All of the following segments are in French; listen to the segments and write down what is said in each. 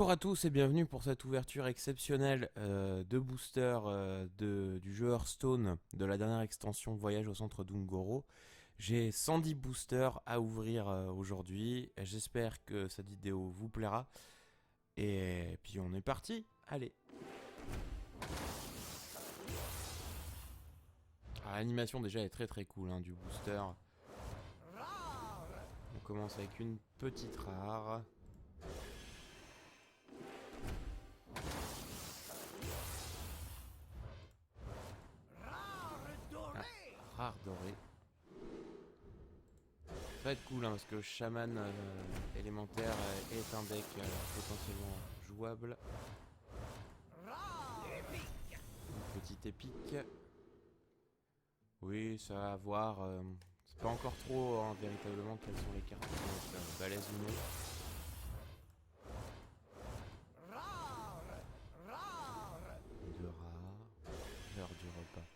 Bonjour à tous et bienvenue pour cette ouverture exceptionnelle de booster du jeu Hearthstone de la dernière extension Voyage au centre d'Ungoro. J'ai 110 boosters à ouvrir aujourd'hui. J'espère que cette vidéo vous plaira. Et puis on est parti. Allez. L'animation déjà est très cool du booster. On commence avec une petite rare. Rare dorée. Ça va être cool parce que chaman élémentaire est un deck potentiellement jouable. Une petite épique. Oui, ça va à voir. C'est pas encore trop véritablement quelles sont les cartes qui vont être balèzes ou non. De rare. L'heure du repas.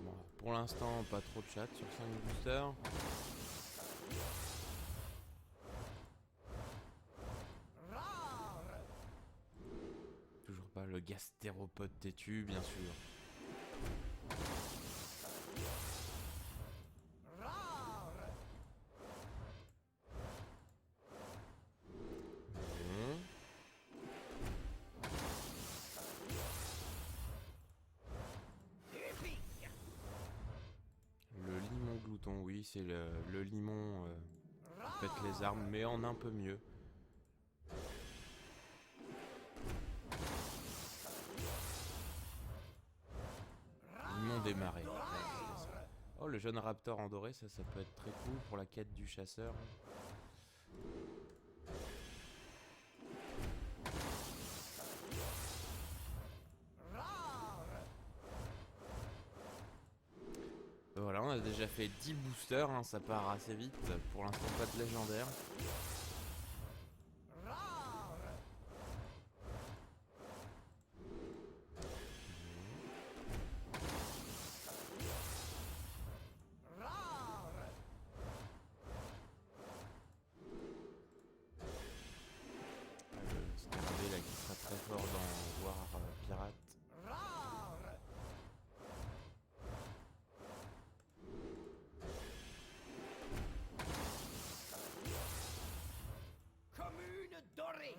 Bon, pour l'instant, pas trop de chat sur 5 boosters. Toujours pas le gastéropode têtu, bien sûr. Bon. Le limon glouton, oui, c'est le limon qui pète les armes, mais en un peu mieux. Limon des marais. Oh, le jeune raptor en doré, ça peut être très cool pour la quête du chasseur. Voilà, on a déjà fait 10 boosters, ça part assez vite. Pour l'instant, pas de légendaire. Le scarabée là qui sera très fort dans War Pirate. Commune dorée.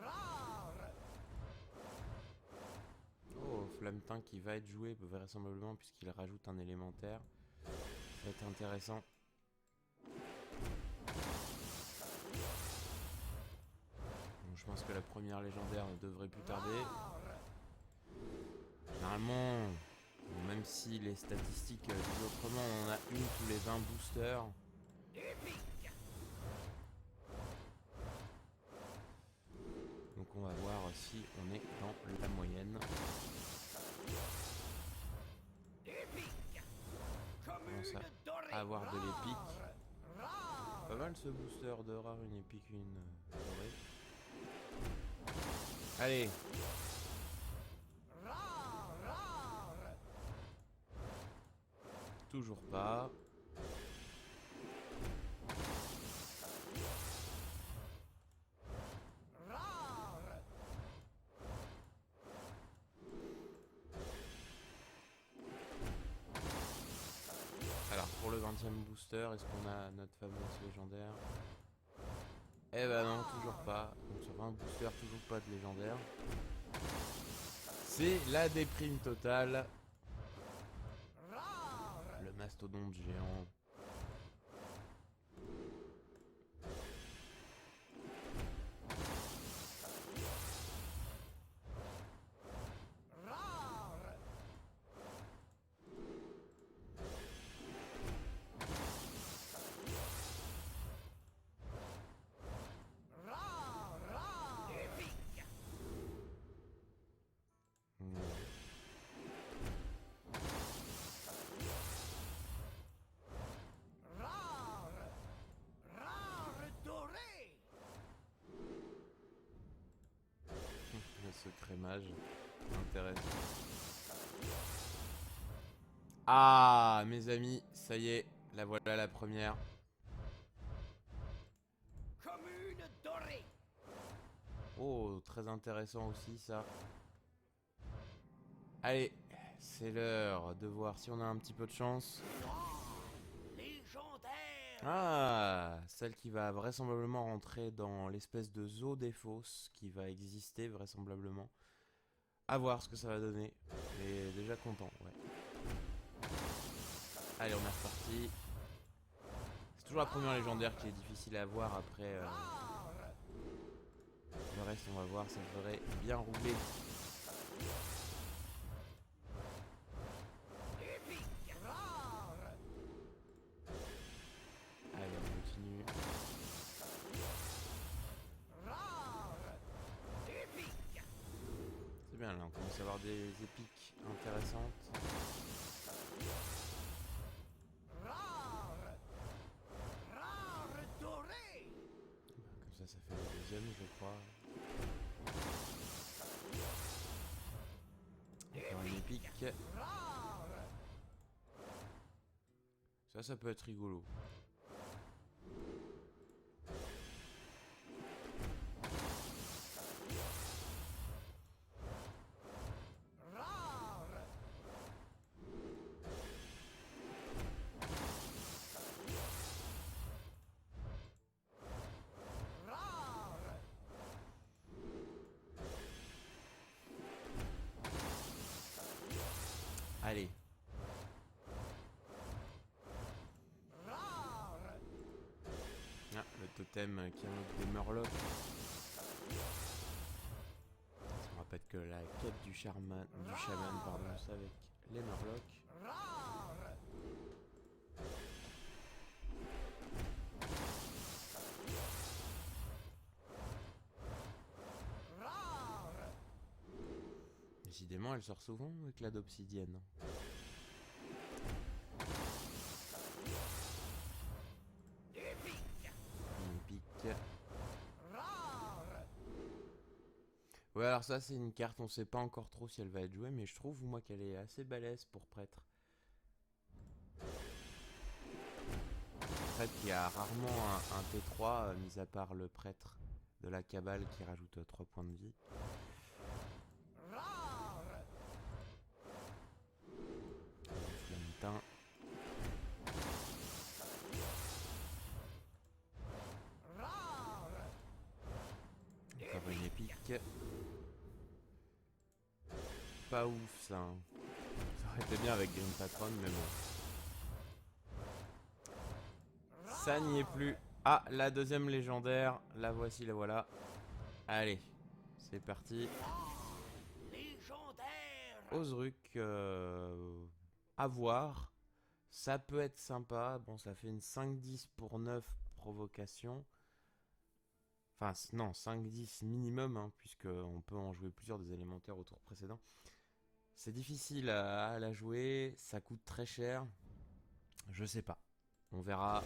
Oh, Flammeteint qui va être joué vraisemblablement puisqu'il rajoute un élémentaire. Ça va être intéressant. Bon, je pense que la première légendaire ne devrait plus tarder. Généralement, même si les statistiques disent autrement, on en a une tous les 20 boosters. Donc on va voir si on est dans la moyenne. On commence à avoir de l'épique. Pas mal ce booster de rare, une épique, une dorée. Allez. Toujours pas. Alors pour le 20e booster, est-ce qu'on a notre fameuse légendaire? Eh ben non, toujours pas. Donc sur 20 boosters, toujours pas de légendaire. C'est la déprime totale. Le mastodonte géant. Ce crémage intéressant. Ah, mes amis, ça y est, la voilà la première. Commune dorée. Oh, très intéressant aussi ça. Allez, c'est l'heure de voir si on a un petit peu de chance. Légendaire. Ah, celle qui va vraisemblablement rentrer dans l'espèce de zoo des fosses qui va exister vraisemblablement. À voir ce que ça va donner. Mais déjà content, ouais. Allez, on est reparti. C'est toujours la première légendaire qui est difficile à voir après. Le reste, on va voir, ça devrait bien rouler. Épique. Rare. Allez, on continue. Rare. Épique. C'est bien, là, on commence à avoir des épiques intéressantes. Rare. Rare doré. Comme ça fait le deuxième, je crois. Encore une épique. Rare. Ça peut être rigolo. Rare. Rare. Allez. Rare. Ah, le totem qui invoque des murlocs. On rappelle que la quête du chaman, pardon, c'est avec les murlocs. Rare. Rare. Décidément, elle sort souvent avec la d'obsidienne. Épique. Une épique. Rare. Ouais, alors ça, c'est une carte, on sait pas encore trop si elle va être jouée, mais je trouve, moi, qu'elle est assez balèze pour prêtre. Prêtre qui a rarement un T3, mis à part le prêtre de la cabale qui rajoute 3 points de vie. Rare. Flametin. Rare. Encore une épique. Pas ouf ça. Hein. Ça aurait été bien avec Green Patron, mais bon. Ça n'y est plus. Ah, la deuxième légendaire. La voici, la voilà. Allez, c'est parti. Légendaire. Osruk, à voir. Ça peut être sympa. Bon, ça fait une 5-10 pour 9 provocations. Enfin, non, 5-10 minimum, hein, puisqu'on peut en jouer plusieurs des élémentaires au tour précédent. C'est difficile à la jouer, ça coûte très cher. Je sais pas. On verra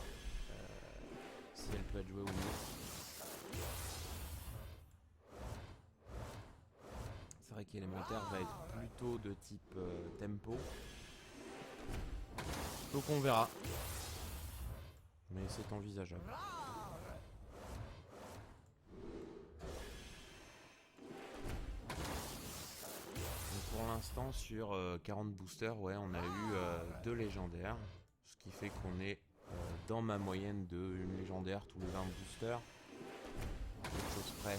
si elle peut être jouée ou non. C'est vrai qu'élémentaire va être plutôt de type tempo. Donc on verra. Mais c'est envisageable. Donc pour l'instant, sur 40 boosters, ouais, on a eu 2 légendaires. Ce qui fait qu'on est dans ma moyenne de une légendaire tous les 20 boosters. Quelque chose près.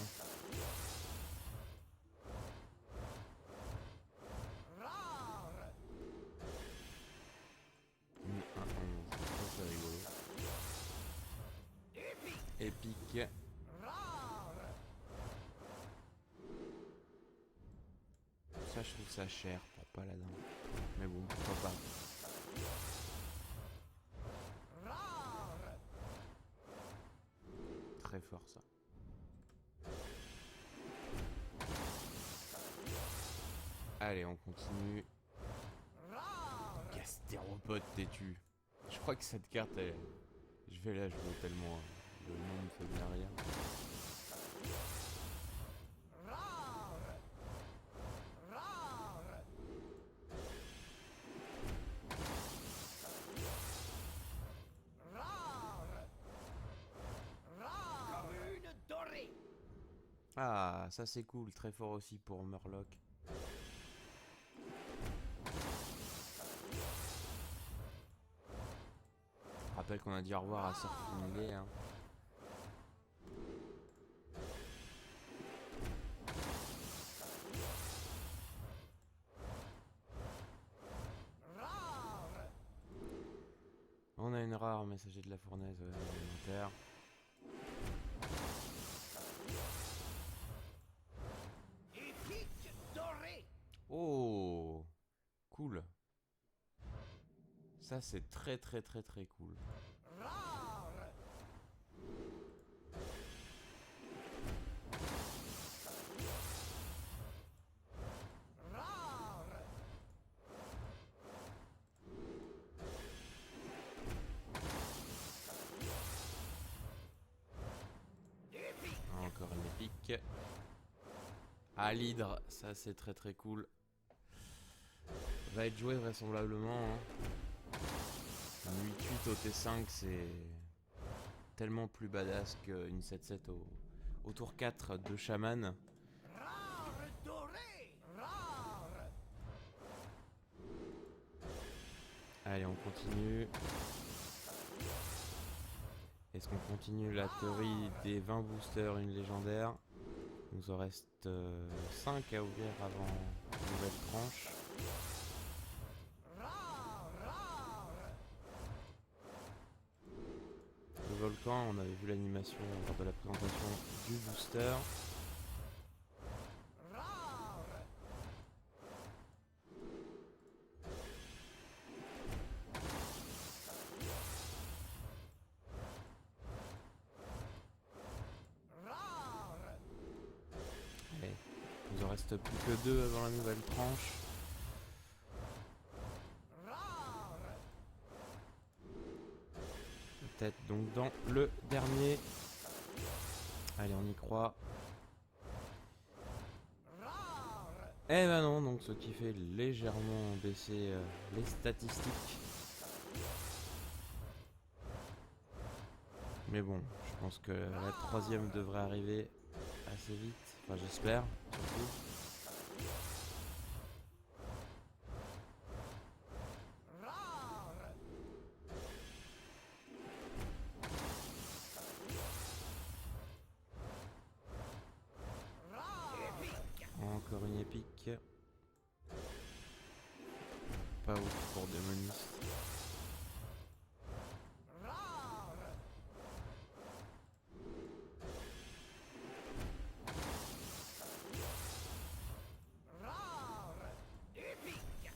Une 1-11. Ça c'est rigolo. Épique. Ça je trouve ça cher pour Paladin. Mais bon, pourquoi pas. Très fort ça. Allez, on continue. Gastéropode têtu. Je crois que cette carte, je vais la jouer tellement le nom me fait bien rire. Ah, ça c'est cool, très fort aussi pour Murloc. Je rappelle qu'on a dit au revoir à Sir Finlay, hein. Rare. On a une rare messager de la fournaise alimentaire. Épique doré. Oh, cool. Ça c'est très très très très cool. Rare. Rare. Épique. Encore une épique. Ah, l'hydre, ça c'est très très cool. Va être joué vraisemblablement, hein. Un 8-8 au T5, c'est tellement plus badass qu'une 7-7 au tour 4 de chaman. Rare doré. Rare. Allez, on continue. Est-ce qu'on continue la théorie des 20 boosters, une légendaire? Il nous en reste 5 à ouvrir avant une nouvelle tranche. Rare. Rare. Le volcan, on avait vu l'animation lors de la présentation du booster. Rare. Rare. Allez, il nous en reste plus que 2 avant la nouvelle tranche. Rare. Peut-être donc dans le dernier. Allez, on y croit. Rare. Eh ben non, donc ce qui fait légèrement baisser les statistiques. Mais bon, je pense que la troisième devrait arriver assez vite. Enfin, j'espère, surtout. Rare. Rare. Épique. Encore une épique. Pas ouf pour Démoniste. Rare. Rare. Épique.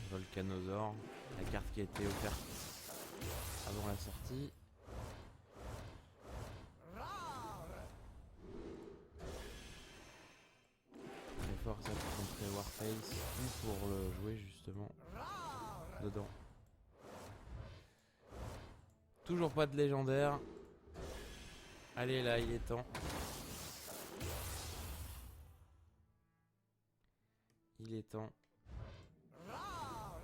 Volcanosaur, la carte qui a été offerte avant la sortie. Rare. Très fort ça pour contrer Warface ou pour le jouer justement Rare. dedans. Toujours pas de légendaire. Allez là, il est temps. Il est temps. Rare.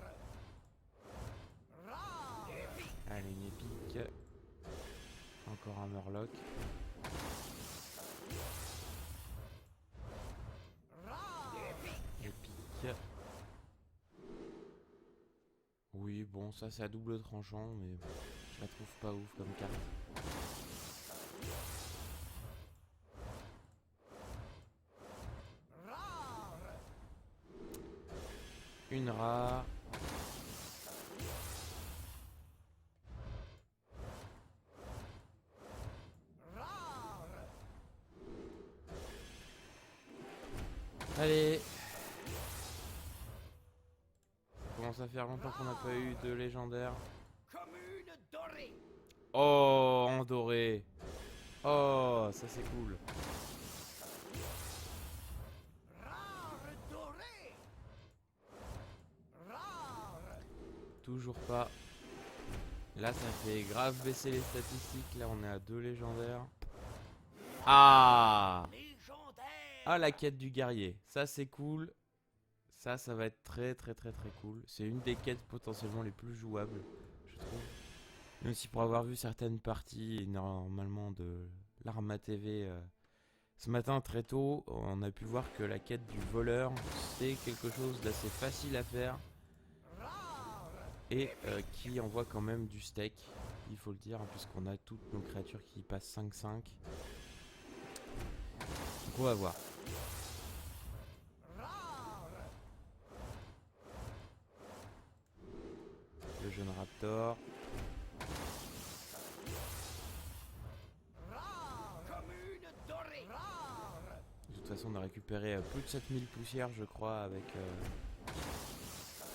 Rare. Épique. Allez, une épique. Encore un Murloc. Rare. Épique. Épique. Oui, bon, ça c'est à double tranchant, mais je la trouve pas ouf comme carte. Rare. Une rare. Rare. Allez. Ça commence à faire longtemps qu'on n'a pas eu de légendaire. Commune dorée. Oh, en doré. Oh, ça c'est cool. Rare doré. Rare. Toujours pas. Là, ça fait grave baisser les statistiques. Là, on est à 2 légendaires. Ah! Légendaire. Ah, la quête du guerrier. Ça, c'est cool. Ça va être très très très très cool. C'est une des quêtes potentiellement les plus jouables, je trouve. Même si pour avoir vu certaines parties normalement de l'Arma TV ce matin très tôt, on a pu voir que la quête du voleur c'est quelque chose d'assez facile à faire et qui envoie quand même du steak, il faut le dire, puisqu'on a toutes nos créatures qui passent 5-5. Donc on va voir. Le jeune raptor. Commune dorée. De toute façon, on a récupéré plus de 7000 poussières, je crois, avec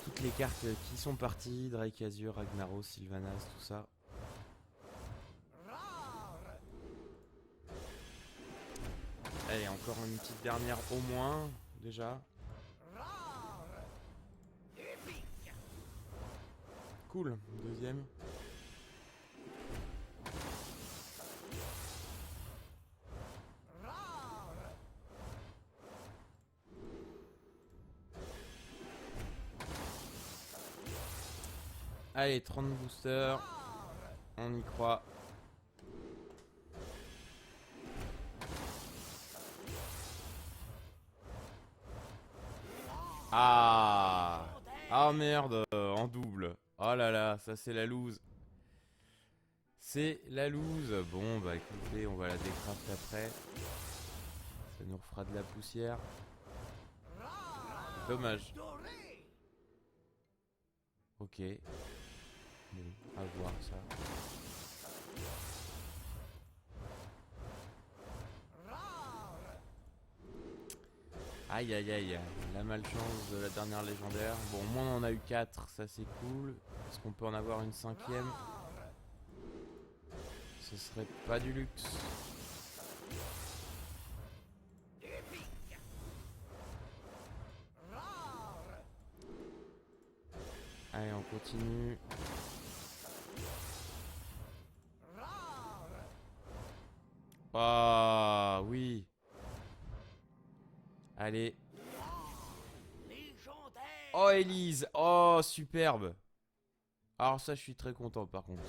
toutes les cartes qui sont parties. Drake Azur, Ragnaros, Sylvanas, tout ça. Allez, encore une petite dernière au moins, déjà. Cool, deuxième. Allez, 30 boosters. On y croit. Ah! Ah merde, en double. Oh là là, ça c'est la loose. C'est la loose. Bon, bah écoutez, on va la décraft après. Ça nous refera de la poussière. Dommage. Dorée. Ok. Bon, à voir ça. Aïe aïe aïe, la malchance de la dernière légendaire. Bon, au moins on en a eu 4, ça c'est cool. Est-ce qu'on peut en avoir une cinquième? Ce serait pas du luxe. Allez, on continue. Ah oui. Allez. Légendaire. Oh Elise. Oh superbe. Alors ça je suis très content par contre.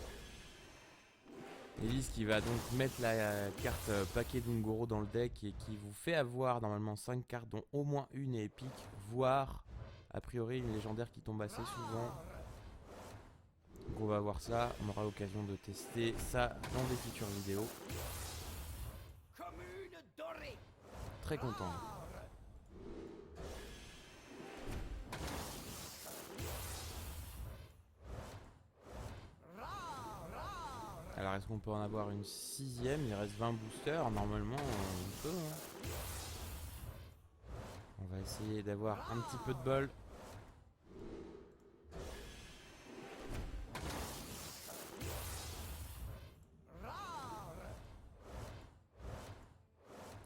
Elise qui va donc mettre la carte paquet d'Ungoro dans le deck et qui vous fait avoir normalement 5 cartes dont au moins une est épique, voire a priori une légendaire qui tombe assez souvent. Donc on va voir ça, on aura l'occasion de tester ça dans des futures vidéos. Commune dorée. Très content. Alors est-ce qu'on peut en avoir une sixième? Il reste 20 boosters, normalement on peut. Hein. On va essayer d'avoir un petit peu de bol.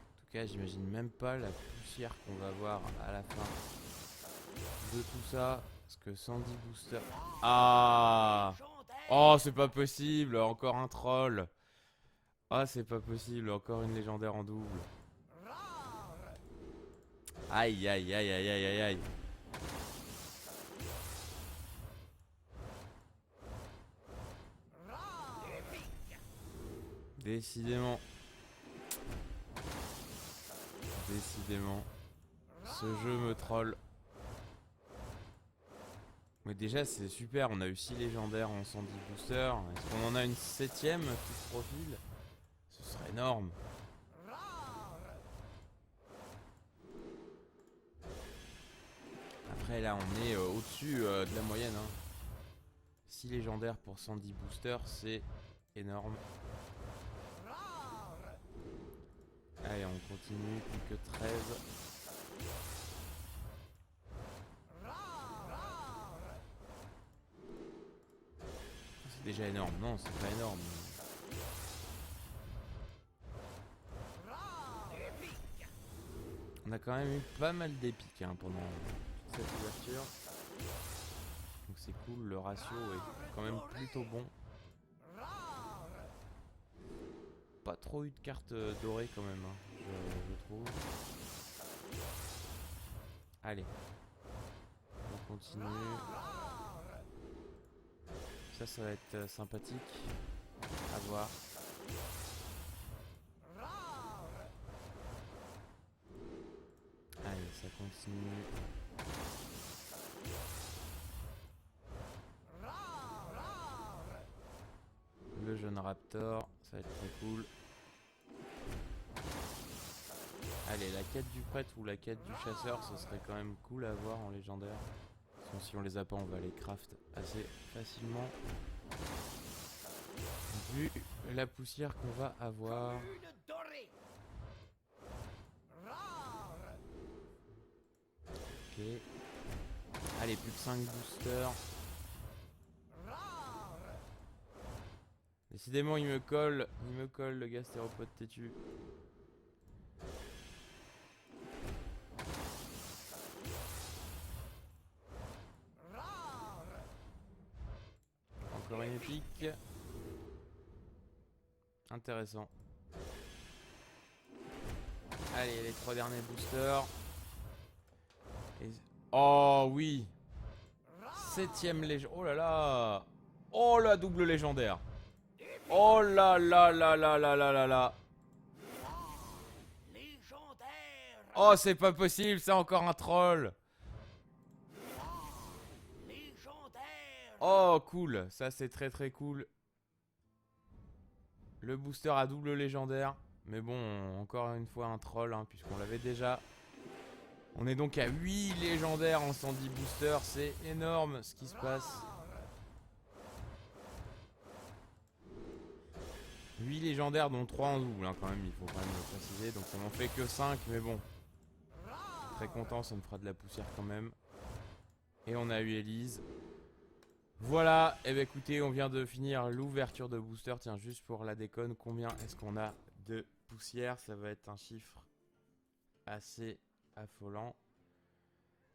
En tout cas, j'imagine même pas la poussière qu'on va avoir à la fin de tout ça. Parce que 110 boosters... Ah! Oh, c'est pas possible! Encore un troll! Ah, c'est pas possible! Encore une légendaire en double. Aïe, aïe, aïe, aïe, aïe, aïe, aïe. Décidément. Décidément. Ce jeu me troll. Mais déjà c'est super, on a eu 6 légendaires en 110 boosters. Est-ce qu'on en a une septième qui se profile? Ce serait énorme. Après là on est au-dessus de la moyenne. Hein. 6 légendaires pour 110 boosters, c'est énorme. Allez, on continue, plus que 13. C'est déjà énorme, non, c'est pas énorme. On a quand même eu pas mal d'épiques hein, pendant toute cette ouverture. Donc c'est cool, le ratio est quand même plutôt bon. Pas trop eu de cartes dorées quand même, hein, je trouve. Allez, on continue. Ça ça va être sympathique à voir. Allez, ça continue. Le jeune raptor, ça va être très cool. Allez, la quête du prêtre ou la quête du chasseur, ce serait quand même cool à voir en légendaire. Sinon, si on les a pas, on va les craft assez facilement. Vu la poussière qu'on va avoir. Commune dorée. Ok. Allez, plus que 5 boosters. Décidément, il me colle le gastéropode têtu. Encore une épique. Intéressant. Allez, les 3 derniers boosters. Et... Oh oui. 7ème légende. Oh là là. Oh la double légendaire. Oh là là là là là là là là. Légendaire. Oh, c'est pas possible, c'est encore un troll. Légendaire. Oh, cool. Ça, c'est très très cool. Le booster à double légendaire. Mais bon, encore une fois un troll, hein, puisqu'on l'avait déjà. On est donc à 8 légendaires en 110 boosters. C'est énorme ce qui se passe. 8 légendaires dont 3 en double, hein, quand même, il faut quand même le préciser. Donc ça m'en fait que 5, mais bon. Très content, ça me fera de la poussière quand même. Et on a eu Elise. Voilà, et bien écoutez, on vient de finir l'ouverture de booster. Tiens, juste pour la déconne, combien est-ce qu'on a de poussière? Ça va être un chiffre assez affolant.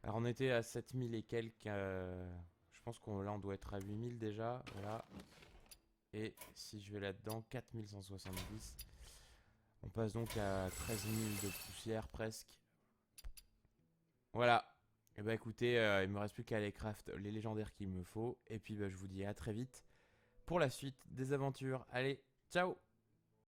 Alors on était à 7000 et quelques. Je pense qu'on là on doit être à 8000 déjà. Voilà. Et si je vais là-dedans, 4170. On passe donc à 13000 de poussière presque. Voilà. Et bah écoutez, il me reste plus qu'à aller craft les légendaires qu'il me faut. Et puis bah, je vous dis à très vite pour la suite des aventures. Allez, ciao!